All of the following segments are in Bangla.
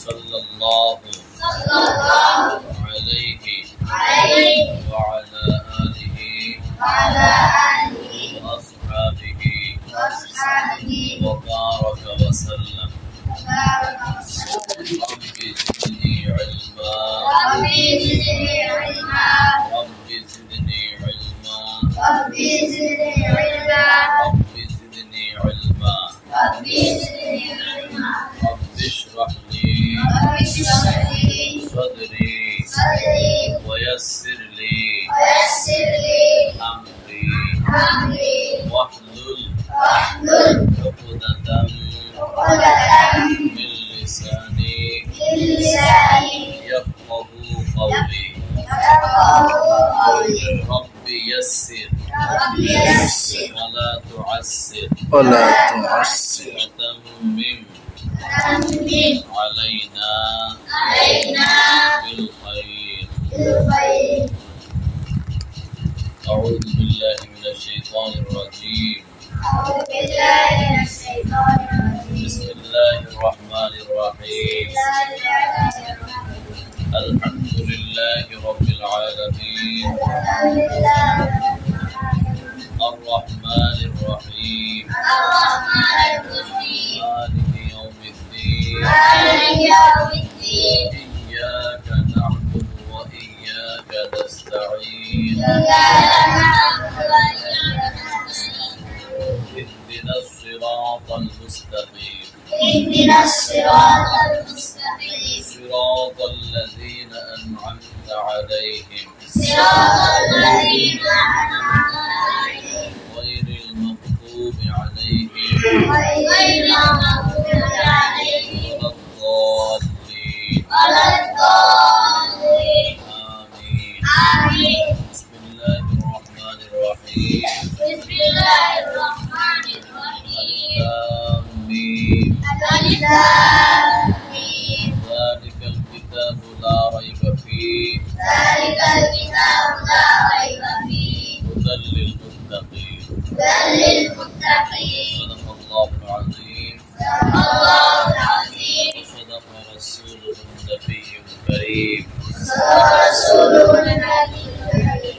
sallallahu alaihi wa ala alihi wa ashabihi wa baraka wa sallam. Rabbi zidni ilma, Rabbi zidni ilma, Rabbi zidni ilma, Rabbi zidni ilma, Rabbi zidni ilma, Rabbi zidni ilma. Rabbi shrah li sadri wa yassir li amri wahlul 'uqdatam min lisani yafqahu qawli. Rabbi yassir wa la tu'assir wa tammim علينا بالخير. أعوذ بالله من الشيطان الرجيم. بسم الله الرحمن الرحيم. الحمد لله رب العالمين الرحمن الرحيم مالك يوم الدين إياك نعبد وإياك نستعين اهدنا الصراط المستقيم صراط الذين أنعمت عليهم غير المغضوب عليهم ولا الضالين. آمين. بسم الله الرحمن الرحيم. ألف لام ميم. ذلك الكتاب لا ريب فيه هدى للمتقين. صدق الله العظيم وصدق رسوله النبي الكريم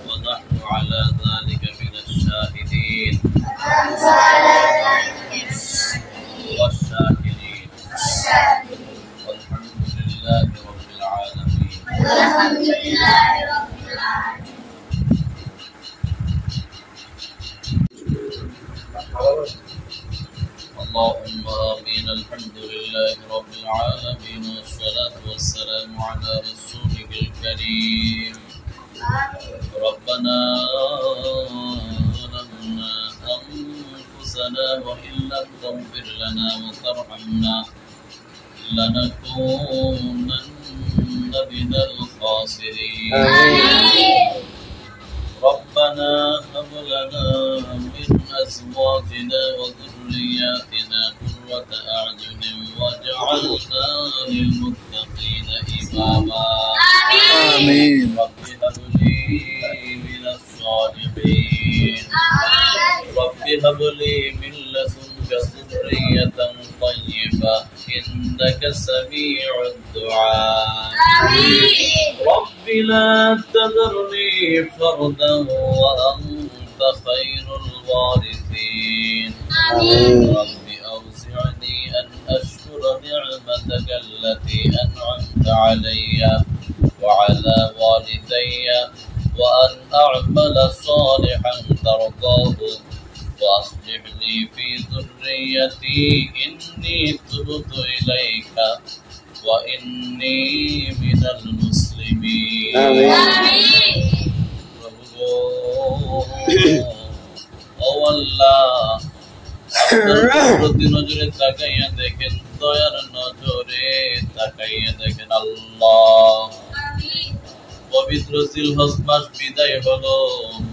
ونحن على ذلك من الشاهدين والشاكرين والحمد لله رب العالمين. اللهم آمين. الحمد لله رب العالمين والصلاة والسلام على رسوله الكريم. ربنا ظلمنا أنفسنا وإن لم تغفر لنا وترحمنا لنكونن من الخاسرين. ربنا هب لنا من أزواجنا وذرياتنا قرة أعين واجعلنا للمتقين إماما. آمين. رب هب لي من الصالحين. رب هب لي من لدنك ذرية طيبة إنك سميع الدعاء. رب لا تذرني فردا وأنت خير الوارثين. رب أوزعني أن أشكر نعمتك التي أنعمت علي وعلى والدي وأن أعمل صالحا ترضاه وأصلح لي في ذريتي إني تبت إليك وإني من المسلمين. ও আল্লাহ, আপনার প্রতি নজরে তাকাইয়া দেখেন, দয়ার নজরে তাকাইয়া দেখেন আল্লাহ। পবিত্র জিলহজ মাস বিদায় হলো,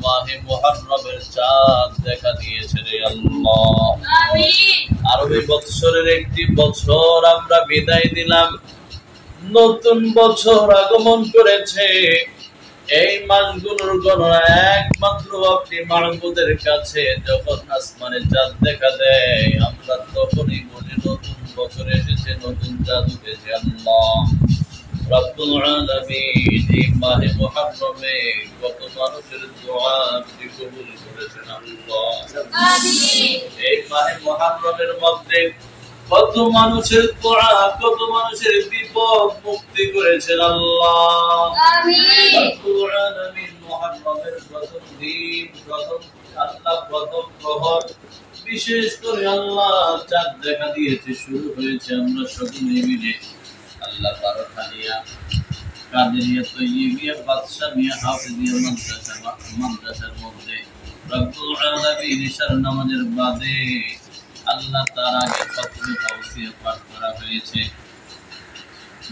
মাহে মুহররমের চাঁদ দেখা দিয়েছে রে আল্লাহ। আরবি বৎসরের একটি বছর আমরা বিদায় দিলাম, নতুন বছর আগমন করেছে। এই মাসগুলোর গণনা একমাত্র আপনি মাহবুদের কাছে। যখন আসমানে চাঁদ দেখা দেয় আমরা তখনই বলি নতুন বছর এসেছে নতুন জাদু পেয়েছে আল্লাহ রব্বুল আলামিন। এই মাহে মুহররমে কত মানুষের দোয়া আপনি কবুল করেছেন আল্লাহ। এই মাহে মুহররমের মধ্যে কত মানুষের দোয়া, কত মানুষের বিপদ মুক্তি করেছেন আল্লাহ। রব্বুল আলামিন মুহররমের প্রথম দিন, প্রথম প্রহর বিশেষ করে আল্লাহ চাঁদ দেখা দিয়েছে, শুরু হয়েছে। আমরা সকলে মিলে আল্লাহ বারখানিয়া, কাদেরিয়া, তৈয়বিয়া, বাদশাহিয়া, হাফিজিয়া মাদ্রাসার মধ্যে রব্বুল আলামিন ইশার নামাজের বাদে আল্লাহ তার আগে খতমে তাওসিয়া পাঠ করা হয়েছে।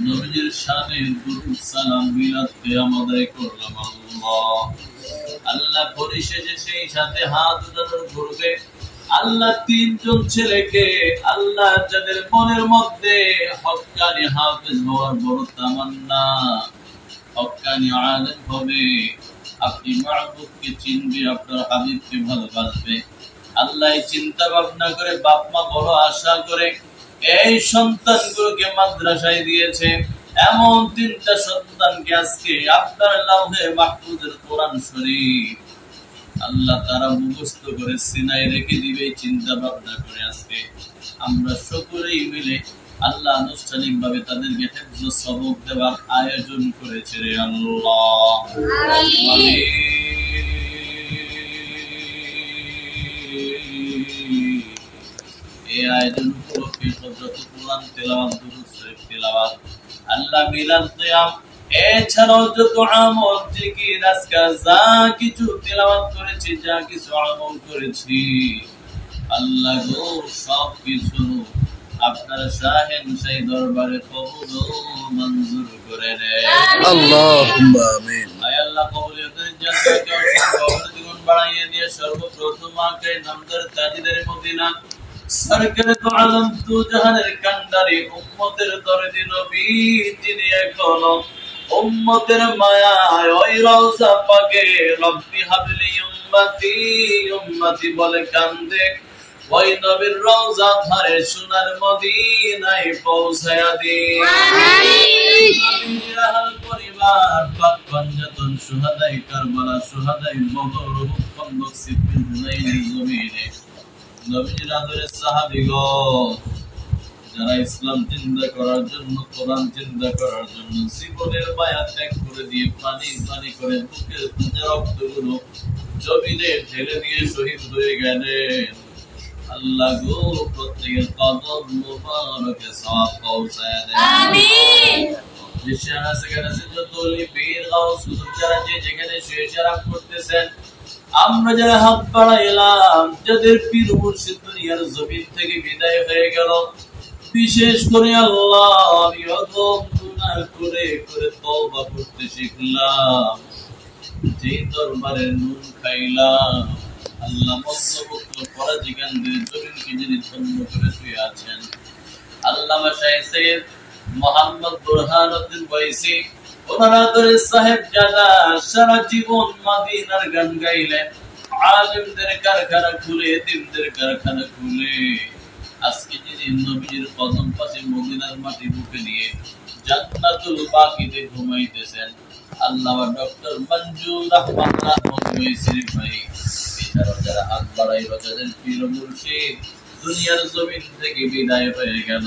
নবীজির শানে দুরূদ সালাম মিলাদ কিয়াম আদায় করলাম আল্লাহ। আল্লাহ পরিশেষে সেই সাথে হাত উঠানোর পূর্বে আল্লাহ তিনজন ছেলেকে, আল্লাহ যাদের মনের মধ্যে হক্কানি হাফেজ হওয়ার বড় তামান্না, হক্কানি আলেম হবে, আপনি মাহবুবকে চিনবে, আপনার হাবিবকে ভালোবাসবে, আল্লাহ চিন্তা ভাবনা করে বাপ মা বড় আশা করে এই সন্তানগুলোকে মাদ্রাসায় দিয়েছে। এমন তিনটা সন্তানকে আজকে আপনার লাউহে মাহফুজের কোরআন শরীফ আল্লাহ তারা মুখস্থ করে সিনায় রেখে দিবে চিন্তা ভাবনা করে আজকে আমরা সকলেই মিলে আল্লাহ আনুষ্ঠানিক ভাবে তাদেরকে হিফজ সবক দেওয়ার আয়োজন করেছে রে আল্লাহ। এই আয়োজন উপলক্ষে হযরত কোরআন তেলাওয়াত, দুরূদ শরীফ তেলাওয়াত, আল্লাহ মিলাদ কিয়াম, এছাড়াও যত আমল জিকির আজকার যা কিছু তেলাওয়াত করেছি, যা কিছু আমল করেছি আল্লাহ গো সব কিছু আপনার শাহেনশাহী দরবারে কবুল ও মঞ্জুর করে নেন আল্লাহুম্মা আমিন। আয় আল্লাহ কবুলিয়তের জান্নাতকে অসংখ্য দ্বিগুণ বাড়াইয়ে দিয়ে সর্বপ্রথম আকে নামদার তাজিদের মদিনা সরকারে তো আলম তু জাহানের কান্ডারি উম্মতের দরদি নবী যিনি এখনো উম্মতের মায়ায় ওই রওজা পাকে রব্বি হাবলি উম্মতি উম্মতি বলে কান্দে ওই নবীর রওজা ধারে সোনার মদিনায় পৌঁছায়া দিন। আমিন। আহল পরিবার পাক পাঞ্জাতন সুহাদাই কারবালা, সুহাদাই বদর, খন্দক, সিফিন, হুনাইনের জমিনে নবীর আদরের সাহাবীগণ যারা ইসলাম চিন্তা করার জন্য, কোরআন চিন্তা করার জন্য জীবনের মায়া ত্যাগ করে দিয়ে পানি পানি করে বুকের তাজা রক্তগুলো জমিনে ঢেলে দিয়ে শহীদ হয়ে গেলেন। আল্লাহ গো প্রত্যেকের কদম মুবারকে সওয়াব পৌঁছায় দেন আমিন। যেখানে সেখানে যত ওলি পীর গাউস কুতুব যারা যে যেখানে শুয়ে আরাম করতেছেন, আমরা যারা হাত বাড়াইলাম, যাদের পীর মুর্শিদ দুনিয়ার জমিন থেকে বিদায় হয়ে গেল, বিশেষ করে আল্লাহ আমি অদম গুনাহ করে করে তওবা করতে শিখলাম, যে দরবারে নুন খাইলাম আল্লাহ মস্তবক্ত পরাজিকানদের জমিনকে যিনি ধন্য করে শুয়ে আছেন আল্লামা শাইখ সৈয়দ মোহাম্মদ বুরহানুদ্দিন ওয়াইসি, ওনারা ধরে সাহেব জাদা সারা জীবন মদিনার গান গাইলেন, আলেমদের কারখানা খুলে, এতিমদের কারখানা খুলে আজকে যিনি নবীর কদম পাশে মদিনার মাটি বুকে নিয়ে জান্নাতুল বাকিতে ঘুমাইতেছেন আল্লামা ডক্টর মঞ্জুর রহমান ওয়াইসি ভাই। এছাড়াও যারা হাত বাড়াইল, যাদের পীর মুর্শিদ দুনিয়ার জমিন থেকে বিদায় হয়ে গেল,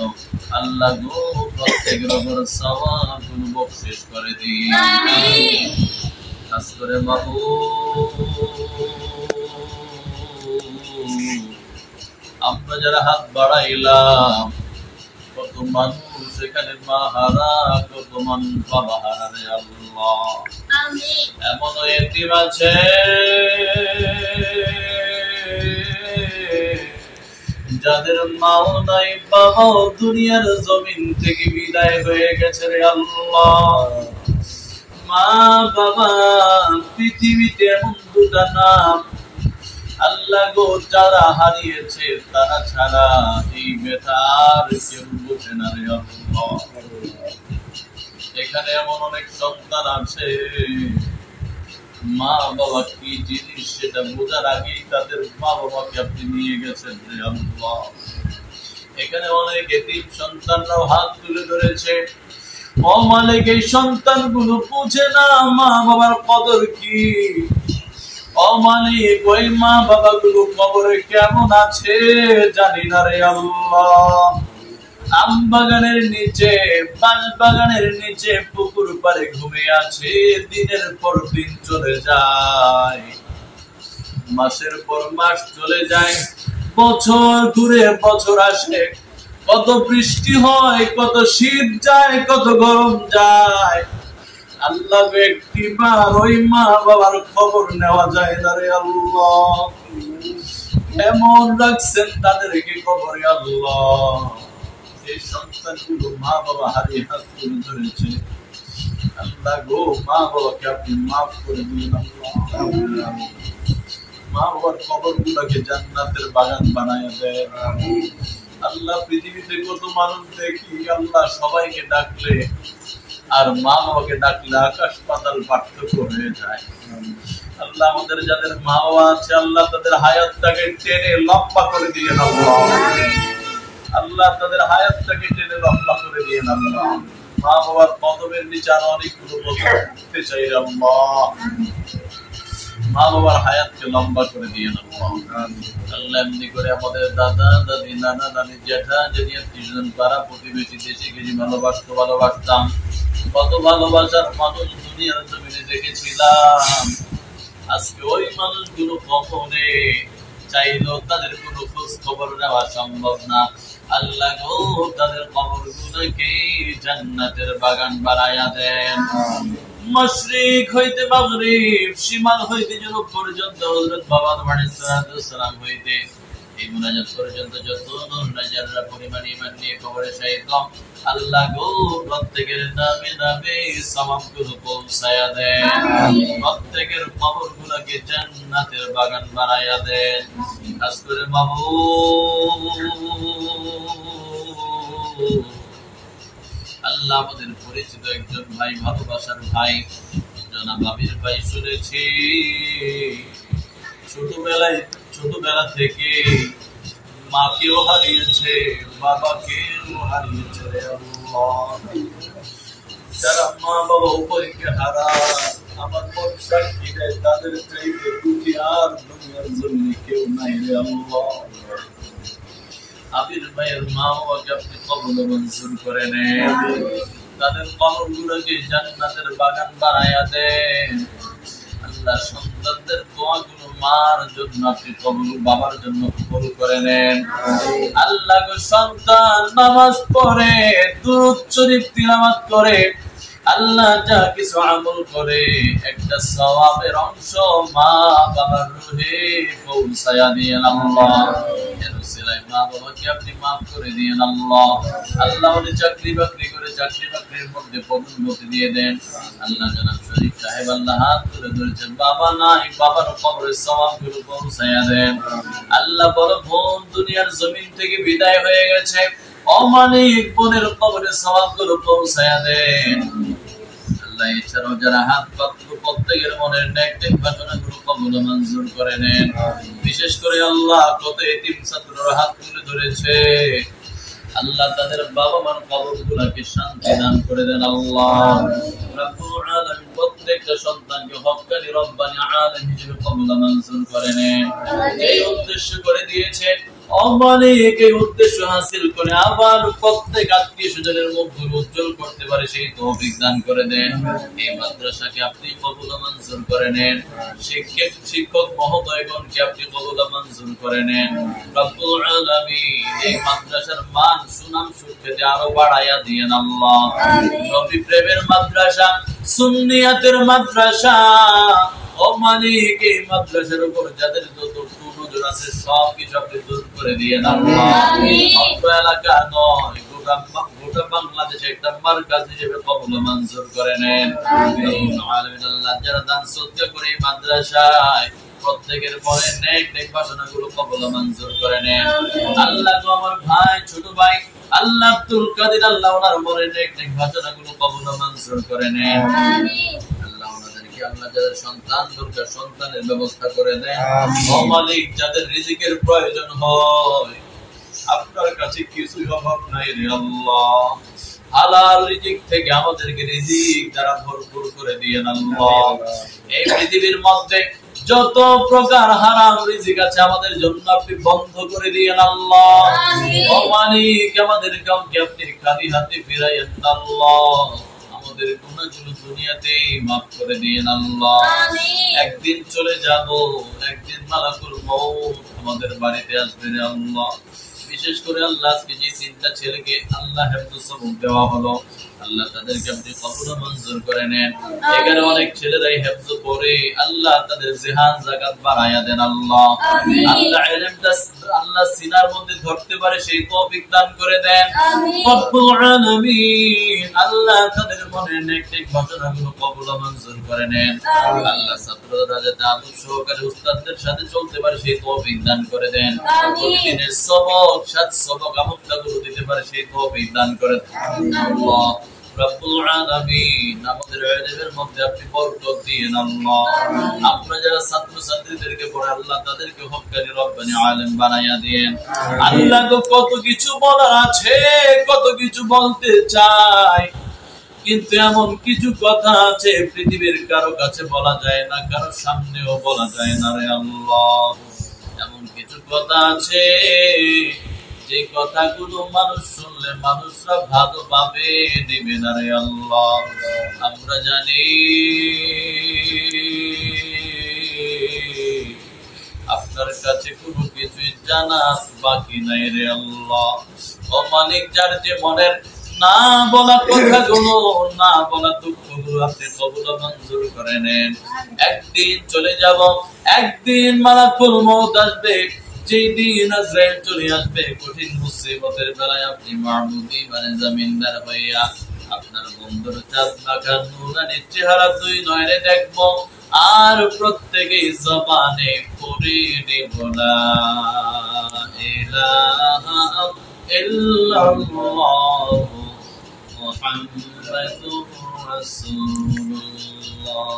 আল্লাহ গো প্রত্যেকের উপর সওয়াবগুলো বকশিশ করে দিন আমিন। খাস করে মাহবুব আমরা যারা হাত বাড়াইলাম, কত মানুষ এখানে মা হারা, কত মানুষ বাবা হারা রে আল্লাহ। এমন এতিম আছে যাদের মাও নাই, বাবাও দুনিয়ার জমিন থেকে বিদায় হয়ে গেছে রে আল্লাহ। মা বাবা পৃথিবীতে এমন দুটা নাম আল্লাহ গো যারা হারিয়েছে তারা ছাড়া এই ব্যথার কেউ বোঝে না রে আল্লাহ। এখানে এমন অনেক সন্তান আছে মা বাবা কি জিনিস সেটা বোঝার আগেই তাদের মা বাবাকে আপনি নিয়ে গেছেন রে আল্লাহ। এখানে অনেক এতিম সন্তানরাও হাত তুলে ধরেছে। ও মালিক, এই সন্তানগুলো বুঝে না মা বাবার কদর কি। ও মালিক, ওই মা বাবাগুলো কবরে কেমন আছে জানি না রে আল্লাহ। আম বাগানের নিচে, বাঁশ বাগানের নিচে, পুকুর পাড়ে ঘুমিয়ে আছে। দিনের পর দিন চলে যায়, মাসের পর মাস চলে যায়, বছর ঘুরে বছর আসে। কত বৃষ্টি হয়, কত শীত যায়, কত গরম যায়। আল্লাহ, একটি বার ওই মা বাবার খবর নেওয়া যায় না রে আল্লাহ। এমন রাখছেন তাদেরকে কবরে আল্লাহ। এই সন্তানগুলো মা বাবা হারিয়ে হাত তুলে ধরেছে। আল্লাহ গো, মা বাবাকে আপনি মাফ করে দিন আল্লাহ। মা বাবার কবর গুলাকে জান্নাতের বাগান বানায় দেয় আল্লাহ। পৃথিবীতে কত মানুষ দেখি আল্লাহ, সবাইকে ডাকলে আর মা বাবাকে ডাকলে আকাশ পাতাল পার্থক্য হয়ে যায়। আল্লাহ, আমাদের যাদের মা বাবা আছে আল্লাহ, তাদের হায়াতটাকে টেনে লম্বা করে দিয়ে আল্লাহ। আল্লাহ, তাদের হায়াতটাকে টেনে লম্বা করে দিয়ে আল্লাহ। মা বাবার কদমের নিচে আরো অনেকগুলো বছর উঠতে চাই আল্লাহ। মা বাবার হায়াতকে লম্বা করে দিয়ে আল্লাহ। আল্লাহ, এমনি করে আমাদের দাদা দাদি, নানা নানি, জ্যাঠা জেঠি, আত্মীয়স্বজন, পাড়া প্রতিবেশী, দেশে গেছি ভালোবাসতাম। কত ভালোবাসার মানুষ দুনিয়ার জমিনে দেখেছিলাম। আজকে ওই মানুষগুলো কখনে চাইলেও তাদের কোনো খোঁজ খবর নেওয়া সম্ভব না। আল্লাহ গো, তাদের কবরগুলোকে জান্নাতের বাগান বানায়া দেন। মাশরিক হইতে মাগরিব, শিমাল হইতে জুনুব পর্যন্ত, হযরত বাবা আদম আলাইহিস সালাম হইতে এই মুনাজাত পর্যন্ত যত নূর নাজাররা পরিমাণ ঈমান নিয়ে কবরে শায়িত, আল্লাহ গো, প্রত্যেকের নামে নামে সওয়াবগুলো পৌঁছায়া দেন। প্রত্যেকের কবরগুলোকে জান্নাতের বাগান বানায়া দেন। খাস করে আল্লাহ, আমাদের পরিচিত একজন ভাই, ভালোবাসার ভাই, জনাব আমির ভাই, শুনেছি ছোটবেলা থেকে মাকেও হারিয়েছে, বাবাকেও হারিয়েছে রে আল্লাহ। যারা মা বাবা উপরকে হারা, আমার মন সাক্ষী দেয় তাদের চাইতে দুঃখী আর দুনিয়ার জমিনে কেউ নাই রে আল্লাহ। আমির ভাইয়ের মা বাবাকে আপনি কবুল মঞ্জুর করে নেন। তাদের কবরগুলোকে জান্নাতের বাগান বানায়া দেন। আল্লাহ, সন্তানদের দোয়াগুলো মার জন্য আপনি কবুল, বাবার জন্য কবুল করে নেন। আল্লাহ গো, সন্তান নামাজ পড়ে, দুরূদ শরীফ তিলাওয়াত করে, আল্লাহ যা কিছু আমল করে, একটা সওয়াবের অংশ মা বাবার রুহে পৌঁছায়া দিয়েন আল্লাহ। মা বাবাকে আপনি মাফ করে দিয়েন আল্লাহ। আল্লাহ, উনি চাকরি বাকরি করে চাকরি বাকরির মধ্যে পদোন্নতি দিয়ে দেন আল্লাহ। জনাব শরীফ সাহেব আল্লাহ হাত তুলে ধরেছেন, বাবা নাই, বাবার কবরের সওয়াবগুলো পৌঁছায়া দেন আল্লাহ। বড় বোন দুনিয়ার জমিন থেকে বিদায় হয়ে গেছে, অমানিক বোনের কবরের সওয়াবগুলো পৌঁছায়া দেন আল্লাহ। এছাড়াও যারা হাত পাতল, প্রত্যেকের মনের নেক নেক বাসনাগুলো কবুল মঞ্জুর করে নেন। বিশেষ করে আল্লাহ, কত এতিম ছাত্ররা হাত তুলে ধরেছে আল্লাহ, তাদের বাবা মার কবরগুলোকে শান্তি দান করে দেন আল্লাহ। রব্বুল আলামিন প্রত্যেকটা সন্তানকে হক্কানি রব্বানি আলেম হিসেবে কবুল মঞ্জুর করে নেন। এই উদ্দেশ্য করে দিয়েছে অমানিক, এই উদ্দেশ্য হাসিল করে আবার প্রত্যেক আত্মীয় স্বজনের মুখগুলো উজ্জ্বল করতে পারে সেই তৌফিক দান করে দেন। এই মাদ্রাসাকে আপনি কবুল মঞ্জুর করে নেন। শিক্ষক মহোদয়গণকে আপনি কবুল মঞ্জুর করে নেন। রব্বুল আলামিন এই মাদ্রাসার মান সুনাম সুখ্যাতি আরো বাড়াইয়া দিয়েন আল্লাহ। নবী প্রেমের মাদ্রাসা, সুন্নিয়াতের মাদ্রাসা, অমানিক এই মাদ্রাসার উপর যাদের যত নজর আছে সব কিছু আপনি দূর করে দিয়েন আল্লাহ। অল্প এলাকা নয়, গোটা বাংলাদেশে একটা মার্কাজ হিসেবে কবুল মঞ্জুর করে নেন আল্লাহ। যারা দান সদকা করে এই মাদ্রাসায় প্রত্যেকের মনে নেক নেক বাসনাগুলো কবুল মঞ্জুর করে নেন আল্লাহ। তো আমার ভাই, ছোট ভাই আল্লাহ আব্দুল কাদের, আল্লাহ ওনার মনে নেক নেক বাসনাগুলো কবুল মঞ্জুর করে নেন আল্লাহ। ওনাদেরকে আল্লাহ যাদের সন্তান দরকার সন্তানের ব্যবস্থা করে দেন। মালিক, যাদের রিজিকের প্রয়োজন হয় আপনার কাছে কিছুই অভাব নাই রে আল্লাহ। হালাল রিজিক থেকে আমাদেরকে রিজিক দ্বারা ভরপুর করে দিয়েন আল্লাহ। এই পৃথিবীর মধ্যে যত প্রকার হারাম রিজিক আছে আমাদের জন্য আপনি বন্ধ করে দিয়েন আল্লাহ। ও মালিক, আমাদের কাউকে আপনি খালি হাতে ফিরাইয়েন না আল্লাহ। আমাদের গুনাহগুলো দুনিয়াতেই মাফ করে দিয়েন আল্লাহ। একদিন চলে যাব, একদিন মালাকুল মউত আমাদের বাড়িতে আসবে রে আল্লাহ। বিশেষ করে আল্লাহ আজকে যে তিনটা ছেলেকে আল্লাহ হেফাজত সবক দেওয়া হলো, আল্লাহ তাদেরকে আপনি কবুল মঞ্জুর করে নেন। এখানে অনেক ছেলেরাই হেফাজত করে, আল্লাহ তাদের জিহান যাকাত বাড়ায়া দেন আল্লাহ। আল্লাহ ইলমটা আল্লাহ সিনার মধ্যে ধরতে পারে সেই তৌফিক দান করে দেন রব্বুল আলামিন। আল্লাহ তাদের মনের নেক নেক ঘটনাগুলো কবুল মঞ্জুর করে নেন আল্লাহ। ছাত্ররা যাতে আদব সহকারে উস্তাদদের সাথে চলতে পারে সেই তৌফিক দান করে দেন। প্রতিদিনের সবক সাত সবক আমলগুলো দিতে পারে সেই তৌফিক দান করে দেন আল্লাহ রব্বুল আলামিন। আমাদের ইলমের মধ্যে আপনি বরকত দিয়েন আল্লাহ। আপনারা যারা ছাত্র ছাত্রীদেরকে পড়ে আল্লাহ তাদেরকে হক্কানি রব্বানি আলেম বানায়া দেন আল্লাহ। কত কিছু বলার আছে, কত কিছু বলতে চাই, কিন্তু এমন কিছু কথা আছে পৃথিবীর কারো কাছে বলা যায় না, কারো সামনেও বলা যায় না রে আল্লাহ। এমন কিছু কথা আছে যে কথাগুলো মানুষ শুনলে মানুষরা ভালোভাবে নেবে না রে আল্লাহ। আমরা জানি আপনার কাছে কোনো কিছুই জানা বাকি নাই রে আল্লাহ। ও মালিক, যার যে মনের না বলা কথাগুলো, না বলা দুঃখগুলো আপনি কবুল মঞ্জুর করে নেন। একদিন চলে যাব, একদিন মালাকুল মউত আসবে, যেই দিন আজরাইল চলে আসবে কঠিন মুসিবতের বেলায় আপনি মাহমুদি মানে জমিনদার হইয়া আপনার বন্ধুর চাঁদ মাখা নূরানি চেহারা দুই নয়নে দেখব, আর প্রত্যেকেই জবানে পড়ে নেব লা ইলাহা ইল্লাল্লাহ মুহাম্মাদুর রাসূলুল্লাহ।